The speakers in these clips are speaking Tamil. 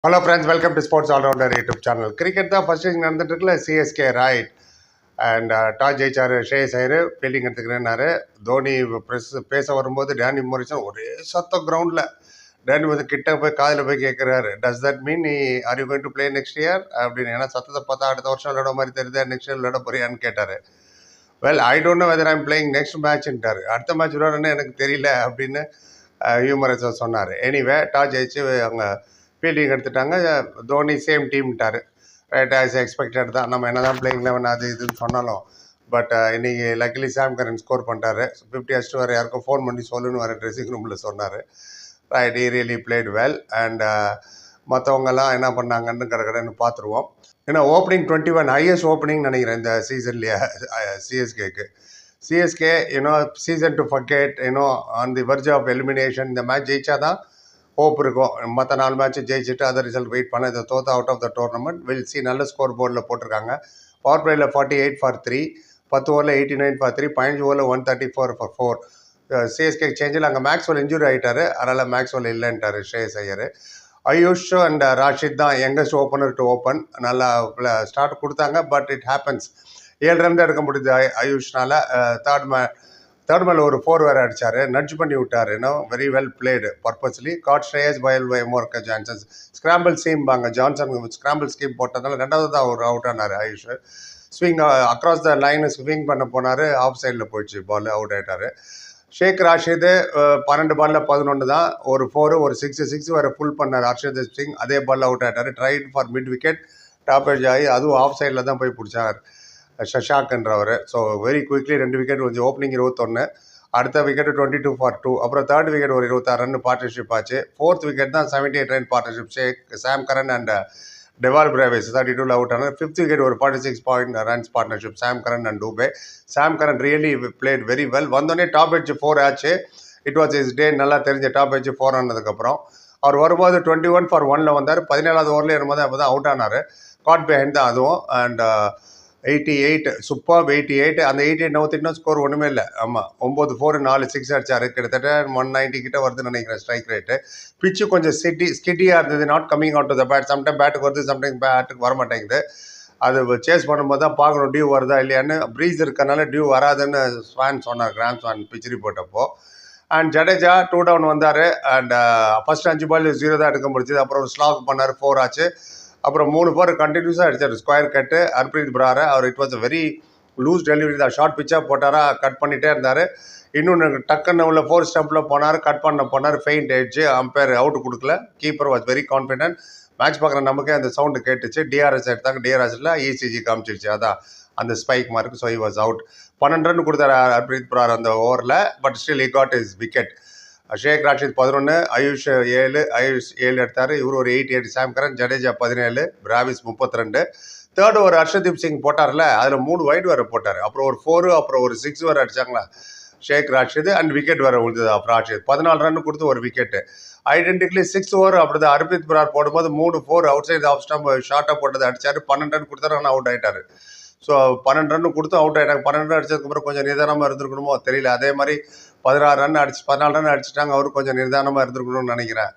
Hello friends, welcome to sports allrounder YouTube channel. Cricket தான் ஃபர்ஸ்ட் இன்னிங் நடந்துட்டு இருக்குல்ல, சிஎஸ்கே ரைட். அண்ட் டாஸ் ஜெயிச்சாரு ஷேயஸ் ஐயர், ஃபீல்டிங் எடுத்துக்கிறேன்னாரு. தோனி பேச வரும்போது டேனி மோரிசன் ஒரே சத்தம் கிரவுண்டில். டேனி வந்து கிட்ட போய் காதில் போய் கேட்குறாரு, டஸ் தட் மீன் நீ are you going to play next year அப்படின்னு. ஏன்னா சத்தத்தை பார்த்தா அடுத்த வருஷம் விளையாட மாதிரி தெரியுது, நெக்ஸ்ட் இயர் விளையாட போறியான்னு கேட்டார். Well, I don't know whether I'm playing next மேட்ச்ன்ட்டார். அடுத்த மேட்ச் விளையாடணுன்னு எனக்கு தெரியல அப்படின்னு ஹியூமரஸாக சொன்னார். எனிவே டாஸ் ஜெயிச்சு அவங்க ஃபீல்டிங் எடுத்துட்டாங்க. தோனி சேம் டீம்ட்டார். ரைட், ஆஸ் எக்ஸ்பெக்டட் தான். நம்ம என்ன தான் பிளேயிங் லெவன் அது இதுன்னு சொன்னாலும் பட் இன்னைக்கு லக்கிலி சாம் கரன் ஸ்கோர் பண்ணிட்டாரு. 50 அடிச்சுட்டு வர யாருக்கும் ஃபோன் பண்ணி சொல்லுன்னு வர ட்ரெஸ்ஸிங் ரூமில் சொன்னார். Right, he really played well. And மற்றவங்கெல்லாம் என்ன பண்ணாங்கன்னு கடன்னு பார்த்துருவோம். ஏன்னா ஓப்பனிங் 21 ஹையஸ்ட் ஓப்பனிங் நினைக்கிறேன் இந்த சீசன்லேயே சிஎஸ்கேக்கு. CSK season to forget, on the verge of elimination. இந்த மேட்ச் ஜெயிச்சா தான் ஹோப் இருக்கும். மற்ற 4 மேட்ச் ஜெயிச்சுட்டு அதர் ரிசல்ட் வெயிட் பண்ண இதை தோத்த out of the tournament. Will see. நல்ல ஸ்கோர் போர்டில் போட்டிருக்காங்க. பவர் பிளேயில் 48 ஃபார் 3, 10 ஓவரில் 89 ஃபார் 3, 15 ஓவரில் 134 ஃபார் 4. சிஎஸ்கே சேஞ்சில் அங்கே மேக்ஸ்வெல் இன்ஜுரி ஆகிட்டார், அதனால் மேக்ஸ்வெல் இல்லைன்ட்டார் ஷேயஸ் ஐயர். ஆயுஷ் அண்ட் ராஷித் தான் யங்கஸ்ட் ஓப்பனர் டு ஓப்பன். நல்லா ஸ்டார்ட் கொடுத்தாங்க, பட் இட் ஹேப்பன்ஸ். 7 ரன் தான் எடுக்க முடியுது ஆயுஷ்னால. தேர்ட் மேல ஒரு 4 வேறு அடித்தார், நட்ஜ் பண்ணி விட்டார். Very well played purposely. Caught Shreyas பைல் பை மோர்க ஜான்சன். ஸ்கிராம்பிள் ஸ்கீம்பாங்க, ஜான்சன் ஸ்கிராம்பிள் ஸ்கீம் போட்டதால 2வது தான் அவர் அவுட் ஆனார் Ayush. Swing across the line swing பண்ண போனார், ஆஃப் சைடில் போயிடுச்சு பால், அவுட் ஆகிட்டார். ஷேக் ராஷிது 12 பாலில் 11 தான், ஒரு 4 ஒரு 6 வேறு ஃபுல் பண்ணார் ஹர்ஷத் சிங். அதே பாலில் அவுட் ஆகிட்டார். Tried for mid wicket, top edge ஆகி அதுவும் ஆஃப் சைடில் தான் போய் பிடிச்சார் ஷஷாக்ன்றவர். ஸோ வெரி குவிக்லி 2 விக்கெட் கொஞ்சம். ஓப்பனிங் 21, அடுத்த விக்கெட் 22 ஃபார் 2. அப்புறம் தேர்ட் விக்கெட் ஒரு 26 ரன் பார்ட்னர்ஷிப் ஆச்சு. 4th விக்கெட் தான் 78 ரன் பார்ட்னர்ஷிப். ஷேக் Sam Curran and Dewald Brevis 32 out ஆனார். 5th விக்கெட் ஒரு 46 runs partnership, Sam Curran and Dube. Sam Curran really played very well. வந்தோடனே டாப் எட்ஜ் 4 ஆச்சு. It was his day. நல்லா தெரிஞ்ச டாப் எட்ஜ் 4 ஆனதுக்கப்புறம் அவர் வரும்போது 21 ஃபார் 1 வந்தார். 17வது ஓவரில் இருக்கும்போது அப்போ தான் அவுட் ஆனார். காட் பிஹைண்ட் தான் அதுவும். And 88 super 88. அந்த 88 நவுத்தினா ஸ்கோர் ஒன்றுமே இல்லை. ஆமாம், 9 4 4 6 அடிச்சார். கிட்டத்தட்ட 190 கிட்ட வருதுன்னு நினைக்கிறேன் ஸ்ட்ரைக் ரேட்டு. பிச்சு கொஞ்சம் ஸ்கிட்டியாக இருந்தது. Not coming out to the bat. Sometime பேட்டுக்கு வருது, சம்டைம் பேட்டுக்கு வர மாட்டேங்குது. அது சேஸ் பண்ணும்போது தான் பார்க்கணும் டியூ வருதா இல்லையான்னு. ப்ரீஸ் இருக்கனால டியூ வராதுன்னு ஸ்வான் சொன்னார், கிராண்ட் ஸ்வான் பிச் ரிப்போர்ட் அப்போ. அண்ட் ஜடேஜா 2 டவுன் வந்தார். அண்ட் ஃபர்ஸ்ட் 5 பால் 0 தான் எடுக்க முடிச்சது. அப்புறம் ஸ்லாக் பண்ணார், 4 ஆச்சு. அப்புறம் 3 4 கண்டினியூஸாக அடித்தார். ஸ்கொயர் கட்டு ஹர்ப்ரீத் பிராரை. அவர் it was very loose delivery தான். ஷார்ட் பிச்சாக போட்டாரா, கட் பண்ணிகிட்டே இருந்தார். இன்னொன்று டக்குன்னு உள்ள 4 ஸ்டம்பில் போனார், கட் பண்ண போனார். ஃபெயிண்ட் ஆயிடுச்சு. அம்பையர் அவுட் கொடுக்கல. Keeper was very confident. Match பார்க்குற நமக்கே அந்த சவுண்டு கேட்டுச்சு. டிஆர்எஸ் எடுத்தாங்க. டிஆர்எஸில் இசிஜி காமிச்சிருச்சு, அதான் அந்த spike mark. So he was out. 12 run கொடுத்தாரு ஹர்ப்ரீத் பிரார் அந்த ஓவரில். But still he got his wicket. Shaikh Rasheed 11, Ayush 7 எடுத்தார். இவர் ஒரு 88. Sam Curran, Jadeja 17, Brevis 32. Third ஒரு ஹர்ஷதீப் சிங் போட்டார்ல, அதில் 3 வைட் வேறு போட்டார். அப்புறம் ஒரு 4, அப்புறம் ஒரு 6 வேறு அடிச்சாங்களா ஷேக் ராஷித். அண்ட் விக்கெட் வேறு விழுந்தது. அப்புறம் ராஷித் 14 ரன் கொடுத்து ஒரு விக்கெட்டு. ஐடென்டிக்கலி 6 ஓவர் அப்படி தான். ஹர்ப்ரீத் பிரார் போடும்போது 3 4 அவுட் சைடு ஆஃப் ஸ்டம்ப் ஷார்ட்டாக போட்டது அடிச்சார். 12 ரன் கொடுத்தாரு, ஆனால் அவுட் ஆகிட்டார். ஸோ 12 ரன் கொடுத்து அவுட் ஆகிட்டாங்க. 12 ரன் அடிச்சதுக்கப்புறம் கொஞ்சம் நிதானமாக இருந்திருக்கணுமோ தெரியல. அதே மாதிரி 14 ரன் அடிச்சிட்டாங்க. அவரு கொஞ்சம் நிதானமாக இருந்திருக்கணும்னு நினைக்கிறேன்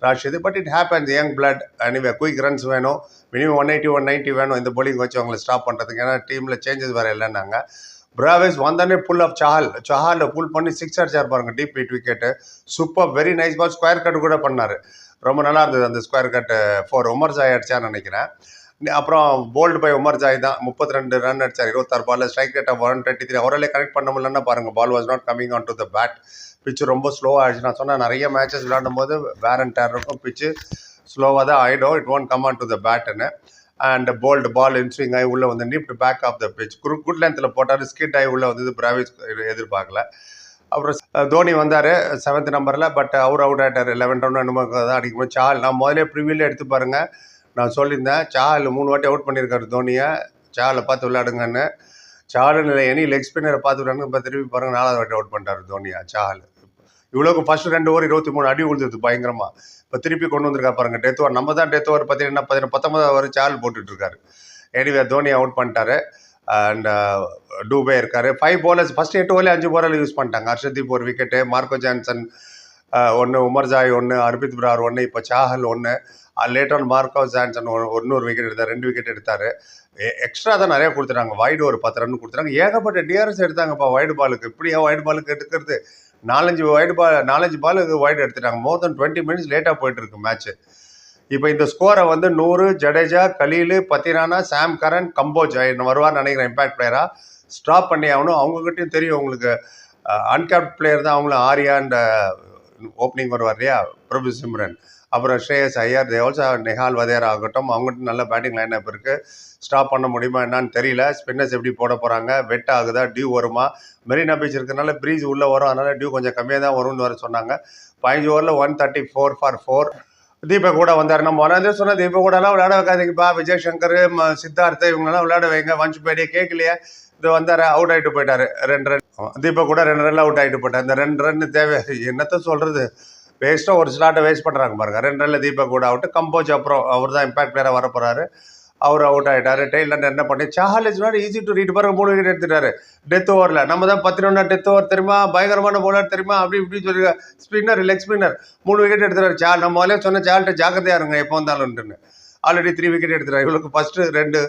Rashid. But it happens, young blood. Anyway quick runs வேணும். மினிமம் 180 190 வேணும் இந்த போலிங் வச்சு அவங்களை ஸ்டாப் பண்ணுறதுக்கு. ஏன்னா டீமில் சேஞ்சஸ் வேறு இல்லைன்னாங்க. பிராவிஸ் வந்தானே புல் ஆஃப் சஹால் புல் பண்ணி 6 அடிச்சார் பாருங்க, deep hit wicket. Super, very nice ball. Square cut கூட பண்ணார், ரொம்ப நல்லா இருந்தது அந்த ஸ்கொயர் கட்டு. 4 உமர் ஜாய் அடிச்சான்னு நினைக்கிறேன். அப்புறம் போல்டு பை உமர் ஜாய் தான் 32 ரன் அடிச்சார். 26 பாலில் ஸ்ட்ரைக் ரேட் ஆஃப் 123. அவராலே கனெக்ட் பண்ண முடியலன்னா பாருங்கள், ball was not coming on to the bat. Pitch ரொம்ப ஸ்லோவாக ஆகிடுச்சு. நான் சொன்னேன் நிறைய மேட்சஸ் விளையாடும் போது வேர் அண்ட் டேர் இருக்கும், பிச்சு ஸ்லோவாக தான் ஆகிடும். It won't come on to the பேட்டுன்னு. அண்ட் போல்டு பால் இன்ஸ்விங் ஆகி உள்ளே வந்து nipped back off the pitch. Good லென்த்தில் போட்டார், ஸ்கிட் ஆகி உள்ளே வந்து பிராவிஸ் எதிர்பார்க்கல. அப்புறம் தோனி வந்தார் 7th நம்பரில். பட் அவர் அவுட் ஆகிட்டார். 11 ரன் என்னமோ தான் அடிக்கும்போது. சால் நான் முதலே ப்ரிவியூவில் எடுத்து பாருங்கள், நான் சொல்லியிருந்தேன் சால் 3 வாட்டி அவுட் பண்ணியிருக்காரு தோனியை. சாலை பார்த்து விளையாடுங்கன்னு. சாலுன்னு இல்லை, எனி லெக் ஸ்பின்னரை பார்த்து விளையாடுங்க. இப்போ திருப்பி பாருங்கள், 4வது வாட்டி அவுட் பண்ணிட்டார் தோனியா சால். இவ்வளோக்கு ஃபர்ஸ்ட் 2 ஓவர் 23 அடி விழுந்தது பயங்கரமாக. இப்போ திருப்பி கொண்டு வந்திருக்கா பாருங்கள் டெத் ஓவர். நம்ம தான் டெத் ஓவர் பார்த்தீங்கன்னா 19வது ஓவர் சால் போட்டுட்ருக்காரு. எனிவே தோனி அவுட் பண்ணிட்டாரு. அண்ட் டூபே இருக்கார். 5 bowlers ஃபர்ஸ்ட் 8 ஓவரில் 5 bowler யூஸ் பண்ணிட்டாங்க. ஹர்ஷதீப் ஒரு wicket, Marco Jansen 1, Umar Joy 1, Harpreet Brar 1, இப்போ Chahal 1. Late on Marco sanction இன்னொரு விக்கெட் எடுத்தார், 2 விக்கெட் எடுத்தார். எக்ஸ்ட்ரா தான் நிறைய கொடுத்துட்டாங்க. வைடு ஒரு 10 ரன் கொடுத்துட்டாங்க. ஏகப்பட்ட டிஆர்எஸ் எடுத்தாங்கப்பா வைடு பாலுக்கு. இப்படியா வைடு பாலுக்கு எடுக்கிறது? 4-5 பாலுக்கு வைடு எடுத்துட்டாங்க. மோர் தென் 20 மினிட்ஸ் லேட்டாக போயிட்டு இருக்கு மேட்ச். இப்போ இந்த ஸ்கோரை வந்து 100, ஜடேஜா, கலீல், பத்திரானா, சாம் கரன், கம்போஜ் வருவார்னு நினைக்கிறேன் இம்பாக்ட் பிளேயராக ஸ்டாப் பண்ணி ஆகணும். அவங்ககிட்டயும் தெரியும் உங்களுக்கு அன்கேப்ட் பிளேயர் தான் அவங்களும். ஆர்யா அண்ட் ஓப்பனிங் வருவார் இல்லையா, பிரபு சிம்ரன், அப்புறம் ஸ்ரேயஸ் ஐயர், ஆல்சோ நிஹால் வதேரா ஆகட்டும், அவங்ககிட்ட நல்ல பேட்டிங் லைன் அப் இருக்குது. ஸ்டாப் பண்ண முடியுமா என்னன்னு தெரியல. ஸ்பின்னர்ஸ் எப்படி போட போகிறாங்க, வெட் ஆகுதா, டியூ வருமா? மெரினா பீச் இருக்கிறதுனால ப்ரீஸ் உள்ளே வரும், அதனால் டியூ கொஞ்சம் கம்மியாக தான் வரும்னு வர சொன்னாங்க. 15 ஓவரில் 134 ஃபார் 4. தீபக் கூட வந்தார். நம்ம ஒன்னாந்தே சொன்ன தீபக் கூடலாம் விளையாட வைக்காதீங்கப்பா, விஜய் சங்கர், சித்தார்த்த இவங்கெல்லாம் விளையாட வைங்க. வஞ்ச் பேடியே கேட்கலையே, இது வந்தார், அவுட் ஆகிட்டு போயிட்டாரு 2 ரன். தீபக் கூட 2 ரன்ல அவுட் ஆகிட்டு போயிட்டார். இந்த 2 ரன் தேவை, என்னத்த சொல்கிறது, வேஸ்ட்டாக ஒரு ஸ்லாட்டை வேஸ்ட் பண்ணுறாங்க பாருங்க. 2 ரன்ல தீபக் கூட அவுட்டு. கம்போஜ் அப்புறம் அவர் தான் இம்பாக்ட் பிளேயராக வர போகிறாரு. அவர் அவுட் ஆகிட்டாரு. டெய்லண்ட் என்ன பண்ணி Chahal is not easy to read பாருங்க. 3 விக்கெட் எடுத்துட்டாரு டெத் ஓவரில். நம்ம தான் 11 டெத் ஓவர் தெரியுமா, பயங்கரமான போலர் தெரியுமா, அப்படி இப்படி சொல்லி ஸ்பின்னர், லெக் ஸ்பின்னர் 3 விக்கெட் எடுத்துட்டாரு. சால் நம்ம முதலே சொன்ன சால்கிட்ட ஜாக்கிரதையாக இருங்க எப்போ வந்தாலும்ட்டுன்னு. ஆல்ரெடி 3 விக்கெட் எடுத்துட்டாரு. இவளுக்கு ஃபர்ஸ்ட் 2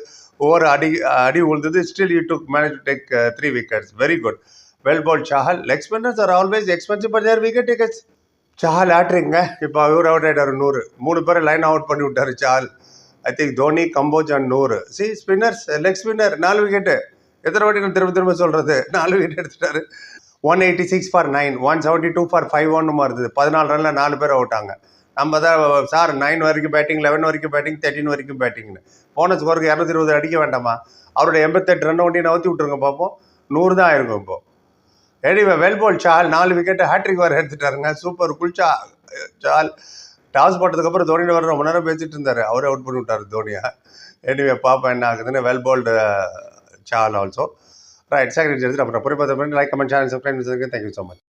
ஓவர் அடி உழுந்தது. Still you took manage to take 3 wickets. Very good, well ball Chahal. Leg spinners are always expensive but their wicket takers. Chahal ஆட்ரிங்க. இப்போ இவர் அவுட் ஆகிட்டாரு 100. 3 பேரை லைன் அவுட் பண்ணி விட்டாரு Chahal. I think Dhoni, Kamboj and 100. C spinners, leg spinner 4 wicket. எத்தனை வாட்டி நான் திரும்ப சொல்கிறது, 4 விக்கெட் எடுத்துட்டாரு. 186 ஃபார் 9, 172 ஃபார் 5 ஒன்றுமா இருந்தது. 14 ரனில் 4 பேர் அவுட்டாங்க. நம்ம தான் சார் 9 வரைக்கும் பேட்டிங், 11 வரைக்கும் பேட்டிங், 13 வரைக்கும் பேட்டிங்னு. போன ஸ்கோருக்கு 220 அடிக்க வேண்டாமா? அவரோட 88 ரன் ஒண்டி நவுத்தி விட்டுருங்க பார்ப்போம். 100 தான் ஆயிருக்கும் இப்போ. எனிவே வெல் பால் சால். 4 விக்கெட்டு, ஹேட்ரிக் வேறு எடுத்துட்டாருங்க. சூப்பர் குல்ச்சா சால். டாஸ் போட்டதுக்கப்புறம் தோனியோட வர ரொம்ப நேரம் பேசிட்டு இருந்தார். அவரே அவுட் பண்ணி விட்டார் தோனியா. எனிவே பாப்பா என்ன ஆகுதுன்னு. வெல் பால்டு சால் ஆல்சோ. ரைட், செகண்ட் எடுத்துட்டு அப்புறம் பொறுப்பாக like, comment, channel subscribe. Thank you so much.